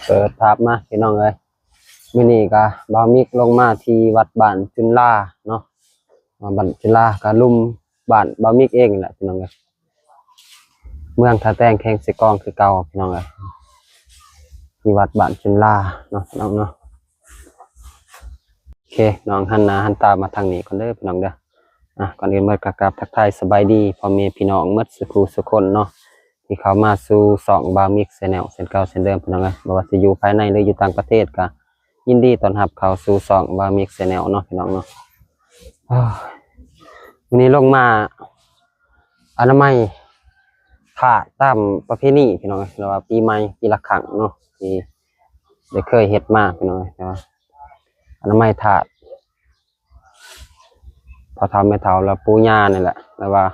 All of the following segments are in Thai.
เปิดภาพมาพี่น้องเลยมื้อนี้ก็บ่าวมิกลงมาที่วัดบ้านจุนลาเนาะบ้านจุนลาก็ลุ่มบ้านบ่าวมิกเองแหละพี่น้องเลยเมืองท่าแต้งแข่งสิกองคือเก่าพี่น้องเลยที่วัดบ้านจุนลาเนาะน้องเนาะโอเคน้องหันหน้าหันตามาทางนี้ก่อนเด้อพี่น้องเด้อก่อนอื่นมากราบทักทายสบายดีพ่อแม่พี่น้องหมดสุขคนเนาะที่เขามาสู่2บ่าวมิกแนลเส้นเก่าเส้นเดิมพี่น้องเอ้ยบ่ว่าสิอยู่ภายในหรืออยู่ต่างประเทศก็ยินดีต้อนรับเข้าสู่2บ่าวมิกแนลเนาะพี่น้องเนาะวันนี้ลงมาอนามัยผ้าตามประเพณีพี่น้องเอ้ยหรือว่าปีใหม่ปีละครั้งเนาะที่ได้เคยเฮ็ดมาพี่น้องเอ้ยแต่ว่าอนามัยถาดพอทำไม่เท่าแล้วปู่ย่านี่แหละแต่ว่า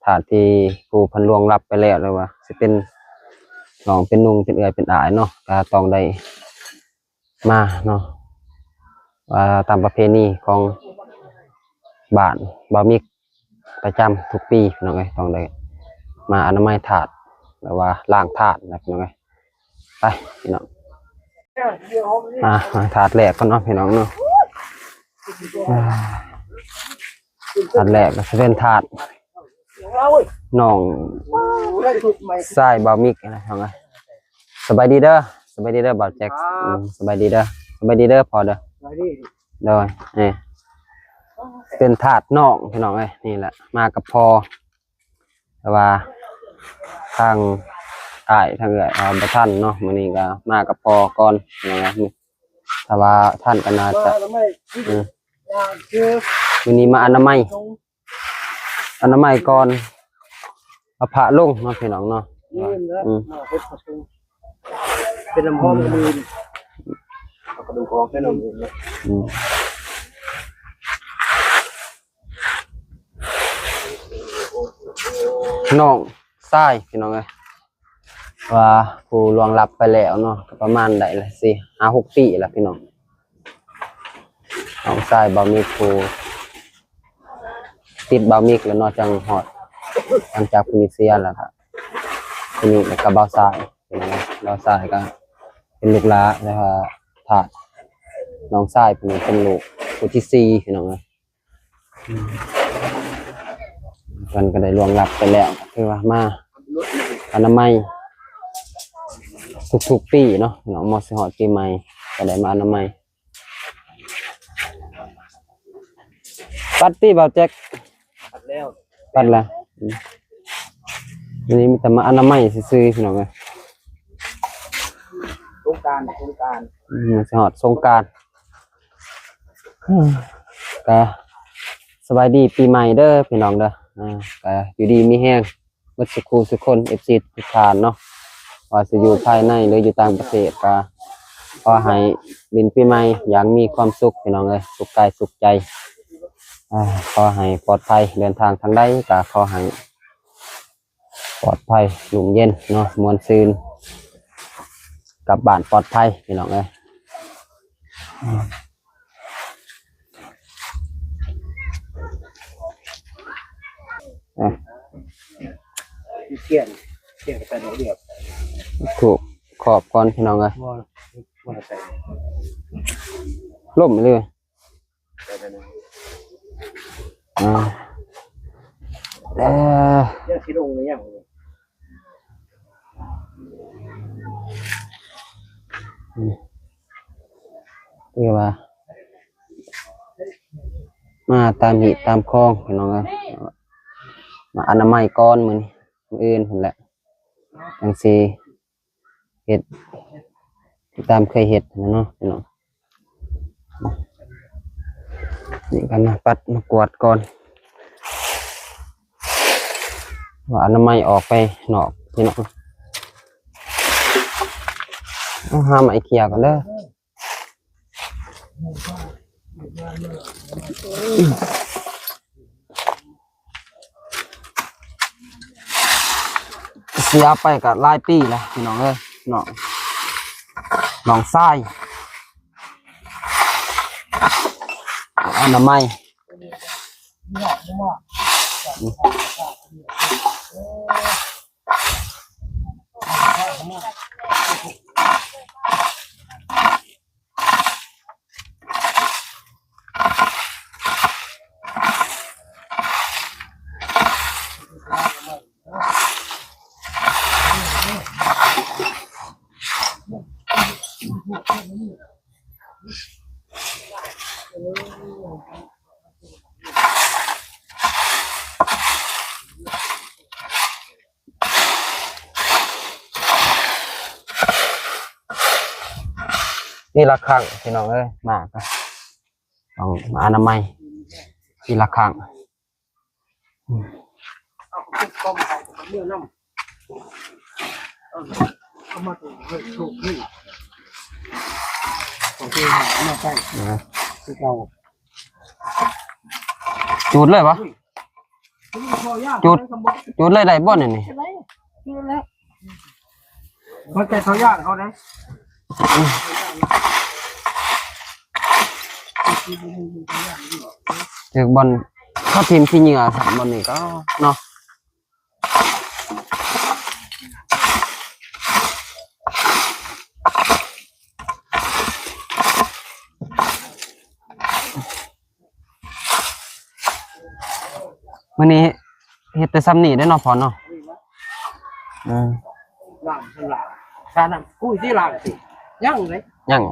ถาดที่ผู้พันลวงรับไปแล้วเลยว่าสิเป็นน้องเป็นนุ่งเป็นเอื้อยเป็นอายเนาะก็ต้องได้มาเนาะว่าตามประเพณีของบ้านบ่าวมิกประจำทุกปีพี่น้องเอ้ยต้องได้มาอนามัยถาดหรือว่าล้างถาดนะพี่น้องเอ้ยไปพี่น้องถาดแรกก่อนเนาะพี่น้องเนาะถาดแรกก็จะเป็นถาดน้องทรายบ่าวมิกนะพี่น้องเอ้ยสบายดีเด้อสบายดีเด้อบ่าวแจ็คสบายดีเด้อสบายดีเด้อพอเด้อโดยนี่เป็นถาดน้องพี่น้องเอ้ยนี่แหละมากับพอแต่ว่าทางอ้ายทางเอื้อยบ่ทันเนาะมื้อนี้ก็มากับพอก่อนพี่น้องเอ้ยถ้าว่าท่านก็น่าจะมื้อนี้มาอนามัยก่อนเอาผ้าลงเนาะพี่น้องเนาะเป็นน้ำหอมมือเอากระดูกคอเป็นน้ำมือน้องทรายพี่น้องเอ้ยว่าผู้ล่วงลับไปแล้วเนาะประมาณได้ละสิ5-6 ปีแล้วพี่น้องน้องทรายบ่าวมิกผู้ติดบ่าวมิกแล้วเนาะจังฮอดหลังจากนิเซียแล้วครับทีนี้ก็บ่าวทรายพี่น้องบ่าวทรายก็เป็นลูกหลานนะครับถาดน้องทรายเป็นลูกผู้ที่4พี่น้องเอ้ยกันก็ได้ล่วงลับไปแล้วคือว่ามาอนามัยทุกปีเนาะน้องมอสิฮอดปีใหม่ก็ได้มาอนามัยปัดตี้บ่าวแจ็คปัดแล้วปัดแล้วอันนี้มีแต่มาอนามัยซื่อๆพี่น้องเอ้ยสงกรานต์มันสิฮอดสงกรานต์ก็สบายดีปีใหม่เด้อพี่น้องเด้อก็อยู่ดีมีแห้งเบิดสุขสุขคน FC ทุกท่านเนาะว่าสิอยู่ภายในหรืออยู่ต่างประเทศก็ขอให้ดินปีใหม่อย่างมีความสุขพี่น้องเอ้ยสุขกายสุขใจขอให้ปลอดภัยเดินทางทางใดก็ขอให้ปลอดภัยหลุ่มเย็นเนาะมวลซืนกลับบ้านปลอดภัยพี่น้องเอ้ยเที่ยงกับแต่เดียวถูกขอบก่อนพี่น้องเอ้ยว่าใส่ล่มไปเลยที่ลงเลยยังคือว่ามาตามหิตามคลองพี่น้องเอ้ยมาอนามัยก่อนมื้ออื่นพุ่นแหละจังซี่เฮ็ดตามเคยเฮ็ดนะเนาะพี่น้องนี่กันมาปัดมากวาดก่อนว่าอนามัยออกไปนอกพี่น้องห้ามไอ้เขียกันเด้อเสียไปกับหลายปีแล้วพี่น้องเอ้ยน้องทรายอนามัย นี่ละครั้งพี่น้องเอ้ยมากก็ต้องมาอนามัยนี่ละครั้ง เอาไปกองเอาไปเมื่อน้ำเอามาถูกถูกนี่ของที่เอามาใส่ที่เรา จูดเลยปะจูดเลยได้บ่เนี่ยนี่ เขาใจเขาย่างเขาได้ ถึงบอลเข้าทีมที่เหงื่อสามบอลนี่ก็เนาะวันนี้เฮ็ดแต่ซ้ำนี่ได้เนาะพอเนาะหลังหลังการนำกู้ที่หลังสิย่างเลย ยัง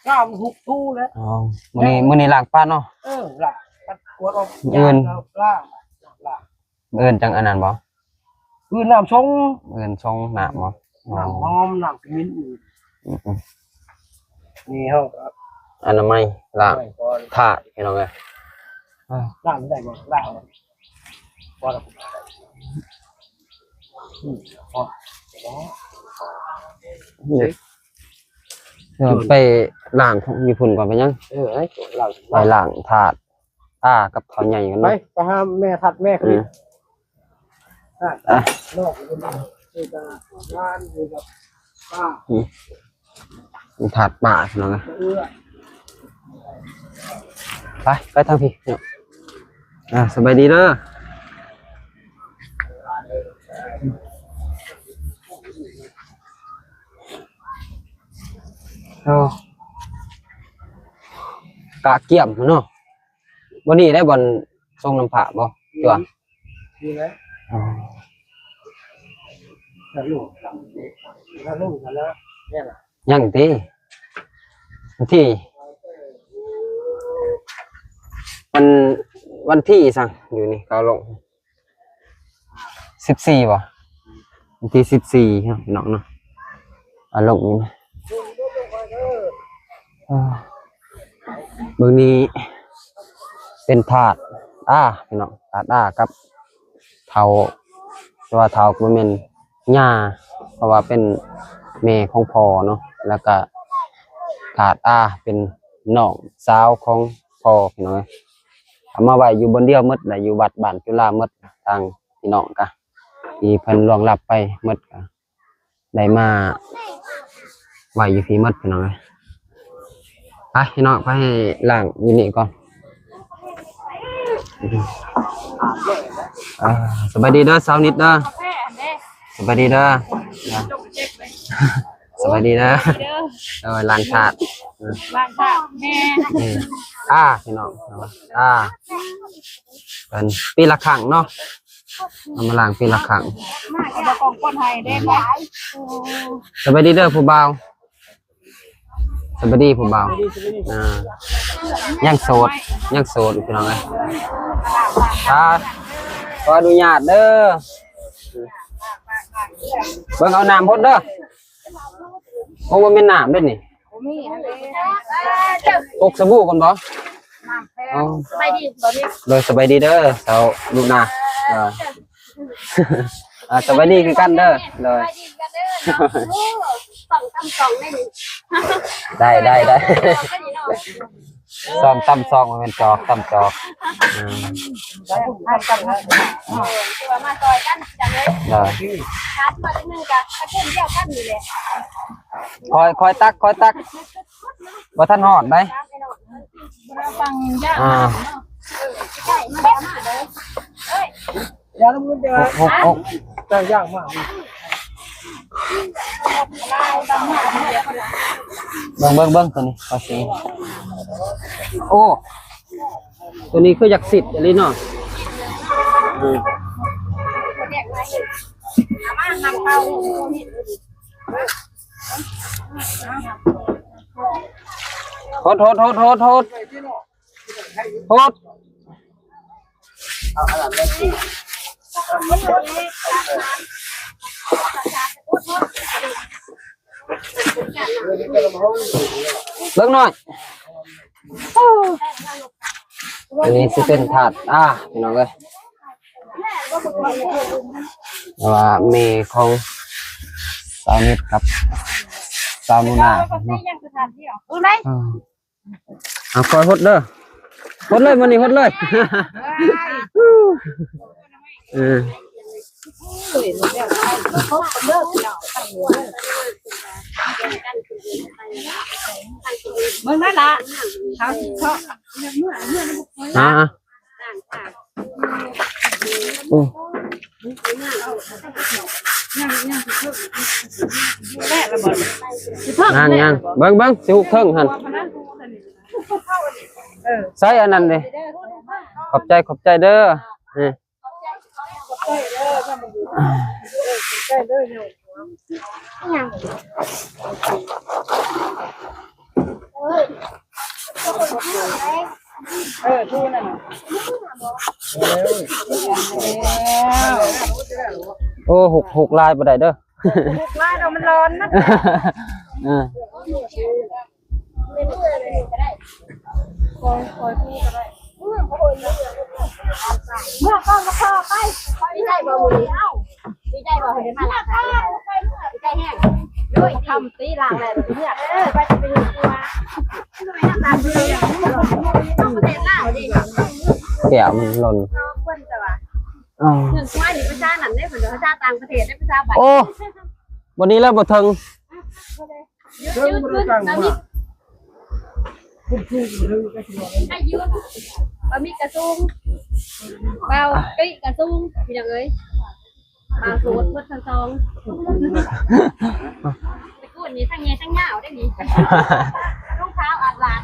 ก้าวหุบตู้แล้ว อ๋อมื้อนี้ล้างป้าเนาะ หลังปัดกวดออก เอิ้น ล่าง เอิ้นจังอันนั้นบ่ คือน้ำชง เอิ้นทรงน้ำบ่อ๋อ น้ำหอมน้ำมิ้นนี่เขา อนามัยล้างถาดพี่น้องเอ้ย ล่างไม่ได้บ่ล่างพอแล้วพอ ไปล้างของญี่ปุ่นก่อนไปยัง ไอ้หลัง ไปล้างถาดกับข้าวใหญ่กัน ไป เนาะ ไปหาแม่ทัดแม่คืนนอกคือจะงานคือกับป้า ถาดป่าพี่น้องเอ้ย ไปทางพี่เนาะสบายดีเด้อกะเกี่ยมเนาะวันนี้ได้บอลทรงน้ำผาบ่ตัว ดีไหมถ้าลูกกันแล้วเนี่ยนะ ยังตีที่วันที่สั่งอยู่นี่เขาลง14บ่วันที่14เนาะพี่น้องเนาะลงนี่นะเบื้องนี้เป็นถาดพี่น้องถาดกับเทาตัวเทาก็เป็นหญ้าเพราะว่าเป็นแม่ของพ่อเนาะแล้วก็ถาดเป็นน้องสาวของพ่อพี่น้องเอามาไว้อยู่บนเดียวหมดเลยอยู่วัดบ้านจุฬาหมดทางพี่น้องกะที่เพิ่นล่วงลับไปหมดกะได้มาไว้อยู่พี่หมดพี่น้องไปพี่น้องไปล้างอยู่นี่ก่อนสบายดีเด้อสาวนิดเด้อสบายดีเด้อสบายดีเด้อล้างถาดล้างถาดแม่ พี่น้องเป็นปีละครั้งเนาะเอามาล้างปีละครั้ง มากับกองคนไทยได้ไหม สบายดีเด้อผู้บ่าวสบายดีผู้บ่าวยังโสดพี่น้องเลยขออนุญาตเด้อเบิ่งเอาน้ำพดเด้อเพราะว่าเป็นน้ำด้วยนี่ตกสบู่ก่อนบ่สบายดีตอนนี้ โดยสบายดีเด้อสาวลูกนาสบายดีคือกันเด้อเลยได้ซองตำซองมันเป็นจอกตำจอกมาซอยกันจังเลยคัดมาหนึ่งกับกระเทียมเดียวกันอยู่เลยคอยตักบ่ทันหอดได้ฟังยากใช่มาแล้วมาเลยยาละมุนเดียวจะยากมากเบิ่งตัวนี้ภาษีโอ้ตัวนี้คืออยากสิทธิ์อะไรเนาะ โทษเลิกหน่อยอันนี้สิเป็นถาดพี่น้องเลยว่าเมย์ของสาวนิดกับสาวนุนาเนาะเอาคอยหดเด้อหดเลยมันนี่หดเลยมึงนั่นละงานเบิ้งสิวเทิงหันใส่อันนั้นเลยขอบใจเด้อดูนั่นโอ้หกลายบ่ได้เด้อหกลายเรามันร้อนนะคอยพูดก็ได้เมื่อก็มาพอไปไม่ได้บ่มือเอ้าไม่ได้บ่เห็นมาหลังไม่ได้แห้งด้วยทำตีหลังเลยเนี่ยไปจะไปดูตัวตามเลยต้องประเด็นหน้าดิแก้วมันหล่นควรจะว่าเงินควายหรือประชาหนังได้เหมือนประชาต่างประเทศได้ประชาใบโอ้วันนี้แล้วบ่ถึงยืดขึ้นแล้วนี่ให้ยืดบะหมี่กระซุงเบากี้กระซุงมีอย่างเอ้ยบางสูตรพุทธทองตะกุนนี้ทั้งเงี้ยทั้งเหงาได้ดีรองเท้าอาดลาด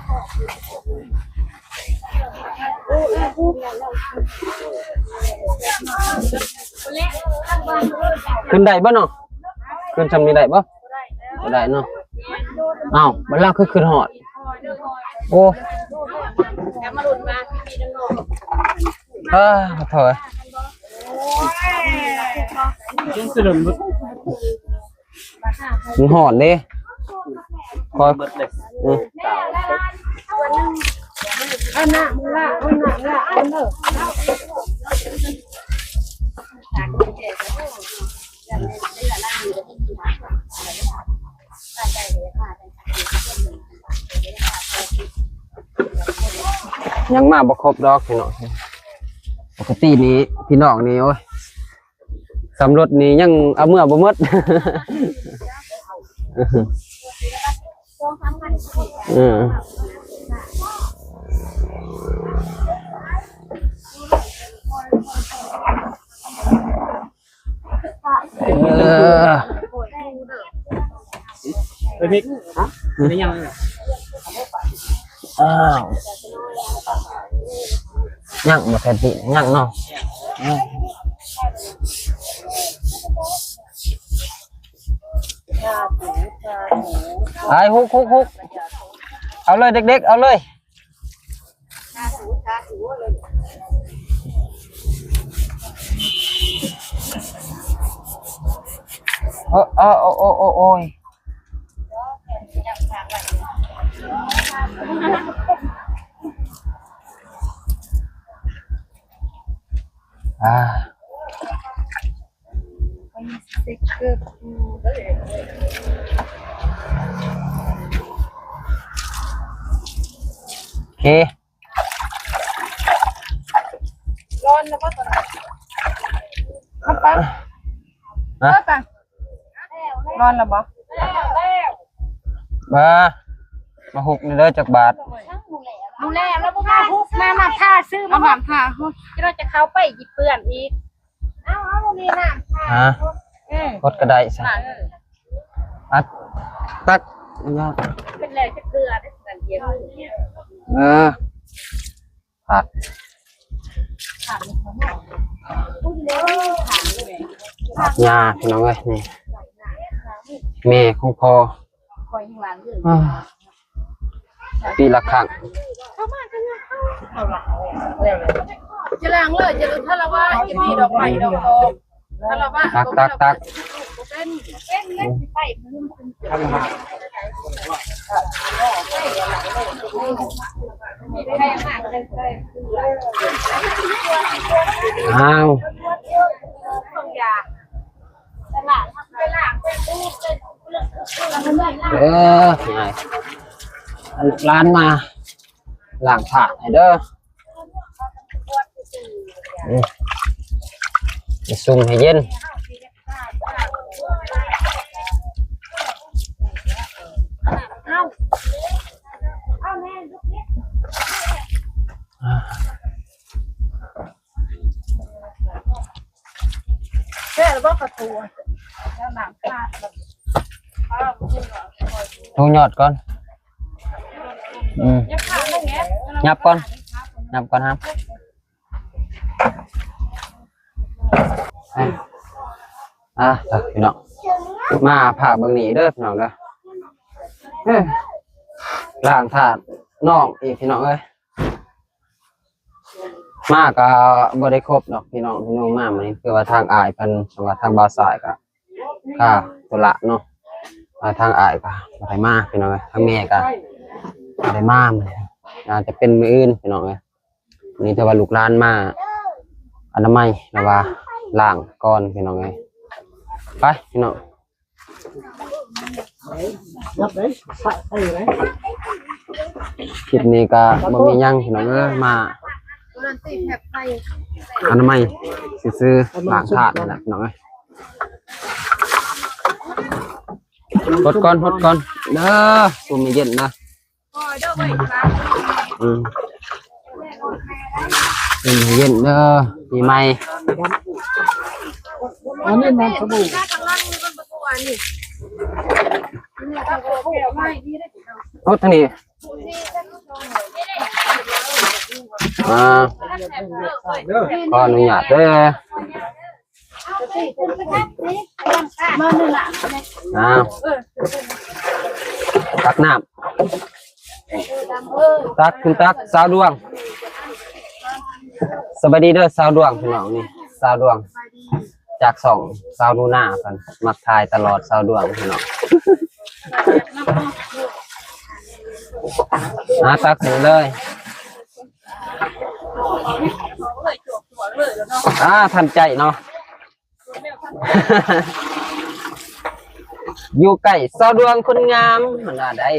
ขึ้นได้บ่เนาะขึ้นทำนี่ได้บ่ได้เนาะอ้าวมันลากขึ้นหอดโอ้มาหลุดมามีดังโง่เถอะมันหอดดิคอยอันน่ะมึงละอันน่ะละอันเนอะยังมาบ่ครบดอกพี่น้องปกตินี้พี่น้องนี่โอ้ยสำรถนี้ยังเอาเมื่อบ่หมดพริกไม่ยังยังบ่แท้ติยังเนาะไอ้ฮุกเอาเลยเด็กๆเอาเลยโอ้ยโอเคร้อนแล้วก็ตอนนั้นปั๊บปั๊บร้อนแล้วบ่มาหุกนี่เด้อจากบาทดูแลแล้วพวกมาฮุกมาท่าซื้อมาหวานท่าที่เราจะเข้าไปหยิบเปื่อนอีกเอานี่น่ะกดกระไดซะตักยากเป็นแหล่จะเกลือได้สันเดียวผัดยาพี่น้องเอ้ยนี่แม่ของพ่อ ปีละครั้ง จะล้างเลยจะถ้าเราว่าจะมีดอกไม้ดอกโตถ้าเราว่า ตักเป็นเล่นไป ทำหา อ้าว ของยาตลาดไปล้างไปตู้ไงร้านมาล้างถาดให้เด้อจะซุ่มให้เย็นแค่บอกกระตูแล้วหนังขาด ทูหยอดก่อนยับก่อนครับพี่น้องมาผ่าเบิ่งนี่เด้อพี่น้องเด้อล้างถาดน้องอีกพี่น้องเอ้ยมาก็บ่ได้ครบดอกพี่น้องมามื้อนี้คือว่าทางอ้ายเพิ่นว่าทางบ่าวสายก็ธุระเนาะทางอ้ายก็บ่ได้มาพี่น้องเอ้ยทางแม่ก็บ่ได้มามื้อนี้อาจจะเป็นมื้ออื่นพี่น้องเอ้ยวันนี้ถ้าว่าลูกหลานมาอนามัยแล้วว่าล้างก่อนพี่น้องเอ้ยไปพี่น้อง ยับเลยใส่เลย คลิปนี้ก็บ่มีหยังพี่น้องเอ้ยมาอนามัยซื้อล้างถาดนั่นแหละพี่น้องเอ้ยหดก่อนเด้อผมมีเย็นนะเย็นเด้อปีใหม่ อันนี้มันสบู่ โอ้ทางนี้ขออนุญาตเด้อตักน้ำตักคุณตักสาวดวงสวัสดีเด้อสาวดวงพี่น้องนี่สาวดวงจากสองสาวนูน่ากันมักทายตลอดสาวดวงพี่น้องตักถึงเลยทันใจเนาะ อยู่ใกล้สาวดวงคนงามมันได้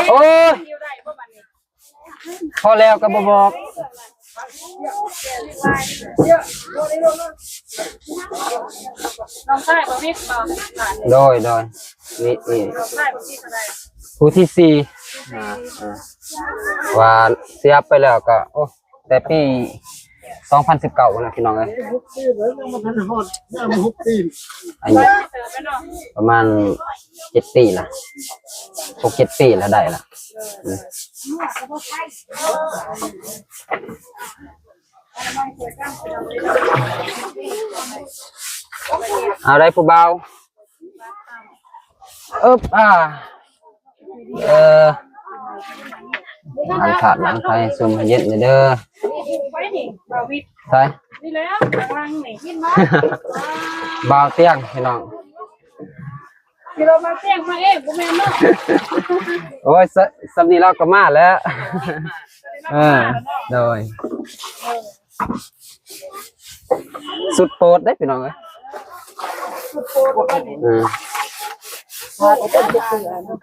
โอ้ยพอแล้วก็บอกน้องชายบ่มีบ่ โดยนี่ผู้ที่สี่ว่าเสียไปแล้วก็โอ้แต่ปี2019นะพี่น้องเอ้ย 6 ปีเลยมันทันหอดมัน6 ปี อายุประมาณ7 ปีละ6-7 ปีแล้วได้ละเอาได้ผู้เบาล้างถาดล้างไข่ซุ่มให้เย็นเด้อใช่ นี่แล้วรังนี่กินมา เบาเตียงพี่น้อง ที่เรามาเสี่ยงมาเองบ่แม่นเนาะ โอ้ยสำนีเราก็มาแล้วโดยสุดโปรดได้พี่น้องเอ้ย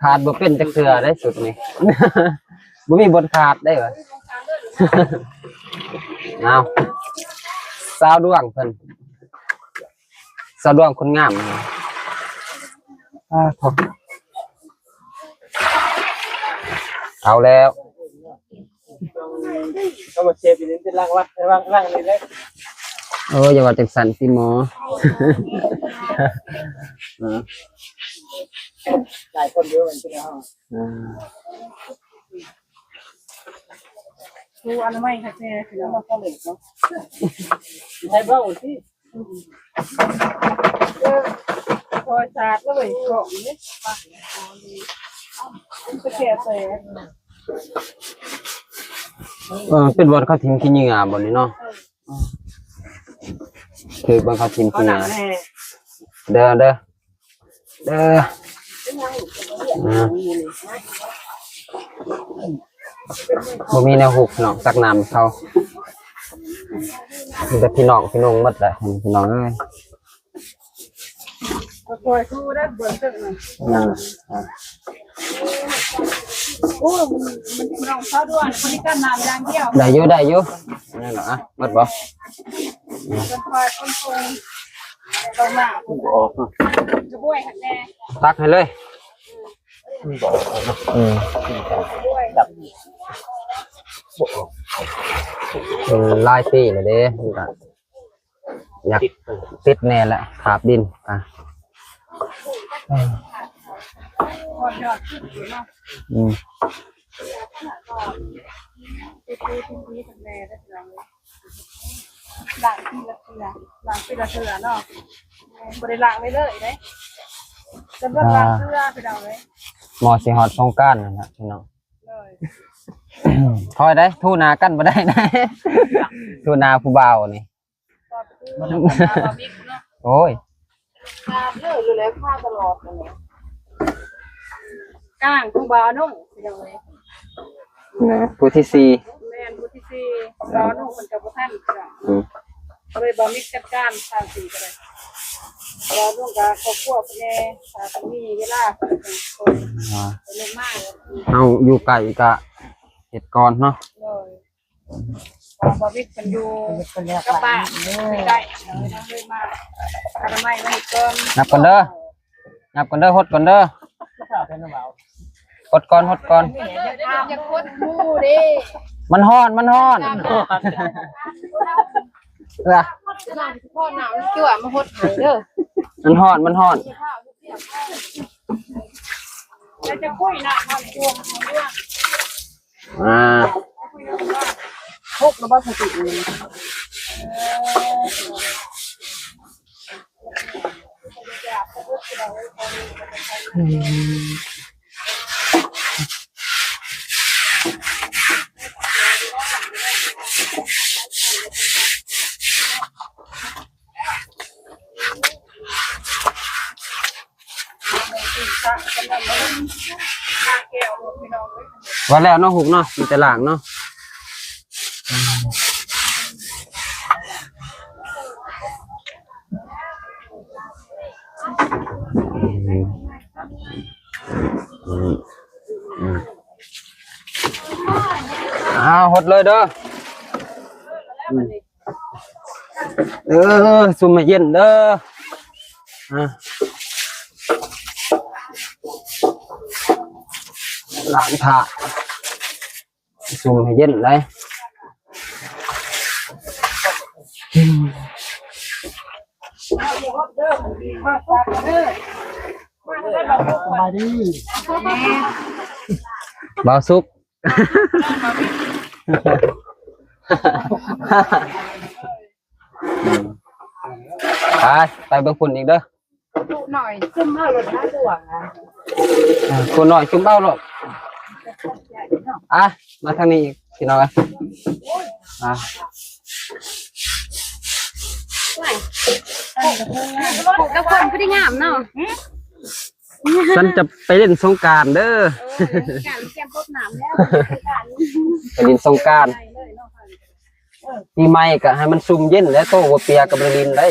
ขาดบ่เป็นจักเทื่อได้สุดนี่ บ่มีบทขาดได้เหรอ เอาสาวดวงเพิ่นสาวดวงคนงามเอาแล้ว ก็มาเชฟอยู่นี่เป็นร่างวัดร่างนี่เลย อย่าว่าจังสันพี่หมอ หลายคนเยอะเหมือนกันนะดูอนามัยค่ะแม่คือมาเข้าเลยเนาะใช่เบ้าสิ พอชาดแล้วเลยของนี่ไปแก่แต่ เป็นบอลเขาทีมขี้เหงื่อบอลนี้เนาะคือบอลเขาทีมขี้เหงื่อเด้อบ่มีแนวหุบเนาะตักน้ำเขามีแต่พี่น้องหมดแหละพี่น้องเอ้ย คอยคู่ได้เบิร์นตึกเลย นั่น โอ้มันน้องเขาด้วยคนนี้ก็นำยางเดียว ได้อยู่นั่นเหรอหมดบ่ คนคอยคนคงเราหน้า ออก จะบ้วยหันแน่ ตักให้เลยลายปีเลยเด้อยากติดแน่แหละขาบดินอ่ะ พอดยอดขึ้นอยู่เนาะ อืม ที่ทำแน่ได้จังเลยหลังที่ละเถื่อหลังที่ละเถื่อเนาะบริหลังเลยเลยเลยจะเบิ่งหลังเถื่อไปเอาเลย หมอสิฮอดสงกรานต์นั่นน่ะพี่น้อง เลย ถอยได้ทู่นากันบ่ได้นะ ทู่นาผู้บ่าวนี่ ต่อไปคือเราบิ๊กเนาะ โอ้ย ข้าเลิกอยู่แล้วข้าตลอดเลยก้างผู้บ่าวนุ่งไปเอาเลย ผู้ที่สี่ แม่นผู้ที่สี่บ่าวนุ่งคนกับท่านจ้ะ อืม เลยบ่มีจัดการทางสี่ก็ได้บ่าวนุ่งกับครอบครัวเป็นไงถ้ามีเวลาเป็นคน อ่า เป็นเรื่องมาก เอาอยู่ไกลกะเฮ็ดก่อนเนาะ เลยบ่บิ๊กมันอยู่กับบ้านไม่ได้เลยมาทำไมไม่ก่อน นับก่อนเด้อหดก่อนเด้อหดก่อน จะกดมูดิ มันฮ้อนเออ น้ำพ่อน้ำจั่วมาหดหายเด้อ มันฮ้อน แล้วจะคุยนะความจวงของเรื่อง อ่า ทุกระบาดสติเลย ว่าแล้วเนาะหุกเนาะมีแต่หลางเนาะหดเลยเด้อซุ่มมาเย็นเด้อหลานผ่าซุ่มให้เย็นเลยเบาซุปไปเบิ่งฝุ่นอีกเด้อ ดุหน่อยซึมเท่าหลดหน้าด่วงอ่ะ ฝุ่นหน่อยชุ่มเบ้าหรอกมาทางนี้อีกพี่น้องกับคนก็ได้งามเนาะ ฉันจะไปเล่นสงกรานต์เด้อ การแก้มพบน้ำแล้ว ไปเล่นสงกรานต์ปีใหม่ก็ให้มันซุ่มเย็นแล้วโตบ่เปียกกับลินได้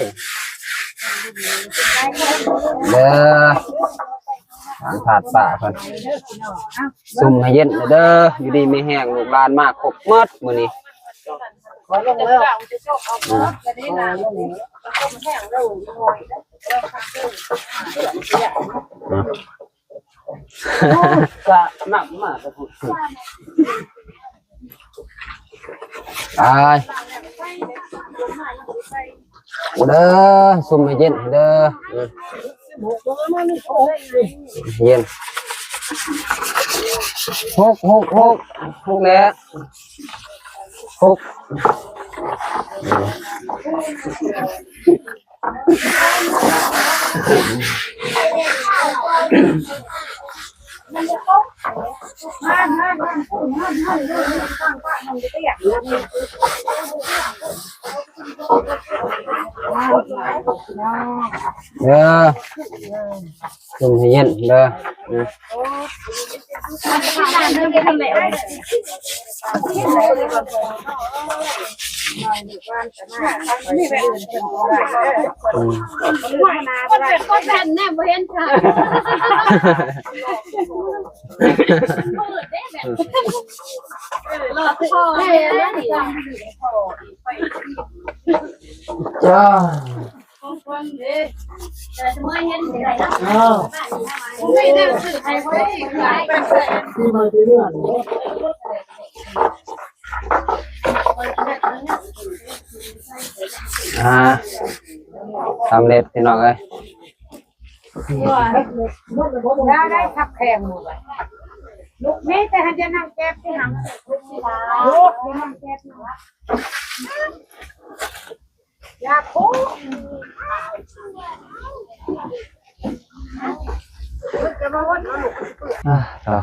เด้อทางถาดป่าเพิ่นซุ่มให้เย็นเด้ออยู่ดีมีแห้งลูกหลานมากครบหมดมื้อนี้ ขอลงแล้วจะชอบเอาเนาะจะได้นานเลยก็มันแห้งแล้วงอยแล้วพักเรื่องก็หนักมากแต่พูดเด้อซุ่มให้เย็นเด้อเย็นหกแล้วหก เด้อจุ่มให้เย็นเด้อก็แผ่นแน่บ่เห็นค่ะรอพ่อจ้าสำเร็จพี่น้องเอ้ย ได้ทับแข็งลูกนี่แต่หันจะนั่งแก๊บที่หางลูกที่นั่งแก๊บนะอยากพูด ต่อ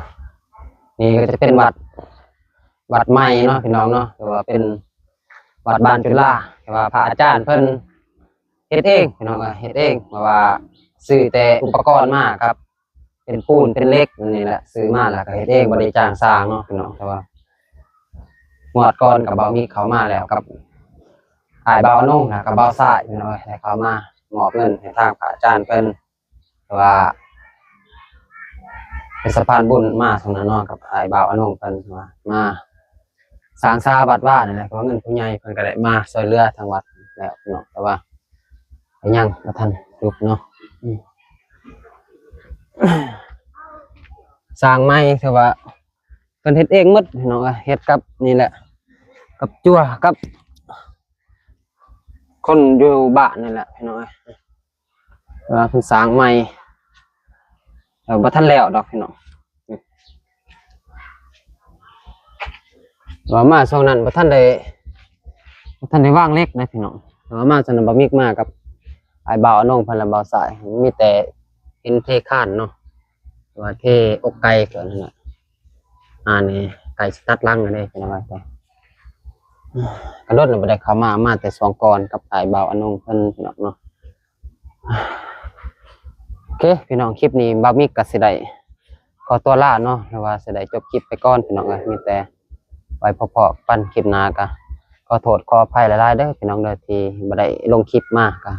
นี่ก็จะเป็นวัดใหม่เนาะพี่น้องเนาะแต่ว่าเป็นวัดบ้านจุฬาแต่ว่าพระอาจารย์เพิ่นเฮ็ดเองพี่น้องเฮ็ดเองเพราะว่าซื้อแต่อุปกรณ์มาครับ เป็นปูนเป็นเหล็กนี่แหละซื้อมาแล้วก็เฮ็ดเองบ่ได้จ้างสร้างเนาะพี่น้องแต่ว่าหมวดก่อนกับเบามีเขามาแล้วกับอ้ายเบานุ่งนะกับเบาสายพี่น้องให้เขามามอบเงินให้ทางพระอาจารย์เพิ่นแต่ว่าเป็นสะพานบุญมาสำนักเนาะกับอ้ายเบานุ่งเพิ่นมาสร้างซาวัดว่านี่แหละเพราะเงินผู้ใหญ่เพิ่นก็ได้มาช่วยเหลือทางวัดแล้วพี่น้องแต่ว่ายังบ่ทันยุบเนาะสร้างไม้คือว่าเพิ่นเฮ็ดเองหมดพี่น้องเฮ็ดกับนี่แหละกับจั่วกับคนอยู่บ้านนี่แหละพี่น้องว่าเพิ่นสร้างไม้แล้วบ่ทันแล้วดอกพี่น้องว่ามาช่วงนั้นบ่ทันได้วางเล็กนะพี่น้องว่ามาจนบ่มีมากับอ้ายบ่าวน้องเพิ่นละบ่าวสายมีแต่เห็นเทคานเนาะว่าเทอกไก่เกินนั่นน่ะนี่ไก่สตัดลังนั่นเองเป็นอะไรไปกระโดดบ่ได้เข้ามาแต่2ก่อนกับอ้ายบ่าวอนงเพิ่นพี่น้องเนาะโอเคพี่น้องคลิปนี้บ่าวมิกก็สิได้ขอตัวลาเนาะหรือว่าสิได้จบคลิปไปก่อนพี่น้องมีแต่ไว้พอๆปั้นคลิปหน้าก็ขอโทษขออภัยหลายๆเด้อพี่น้องเด้อที่บ่ได้ลงคลิปมาก็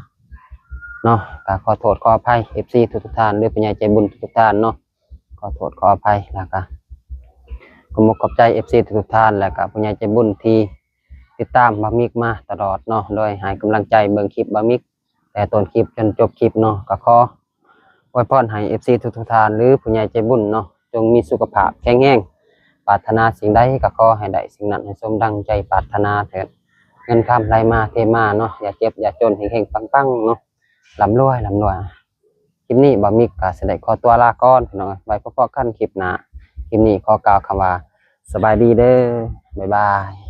เนาะก็ขอโทษขออภัย FC ทุกท่านด้วยผู้ใหญ่ใจบุญทุกท่านเนาะขอโทษขออภัยแล้วก็ขอบใจ FC ทุกท่านแล้วก็ผู้ใหญ่ใจบุญที่ติดตามบ่าวมิกมาตลอดเนาะโดยให้กำลังใจเบิ่งคลิปบ่าวมิกแต่ต้นคลิปจนจบคลิปเนาะก็ขออวยพรให้ FC ทุกท่านหรือผู้ใหญ่ใจบุญเนาะจงมีสุขภาพแข็งแรงปรารถนาสิ่งใดก็ขอให้ได้สิ่งนั้นให้สมดังใจปรารถนาเถิดเงินคำไหลมาเทมาเนาะอย่าเจ็บอย่าจนเฮงๆปังๆเนาะร่ำรวยคลิปนี้บ่าวมิกก็สิได้ขอตัวลาก่อนพี่น้องไว้พบกันคลิปหน้าคลิปนี้ขอกล่าวคำว่าสบายดีเด้อบ๊ายบาย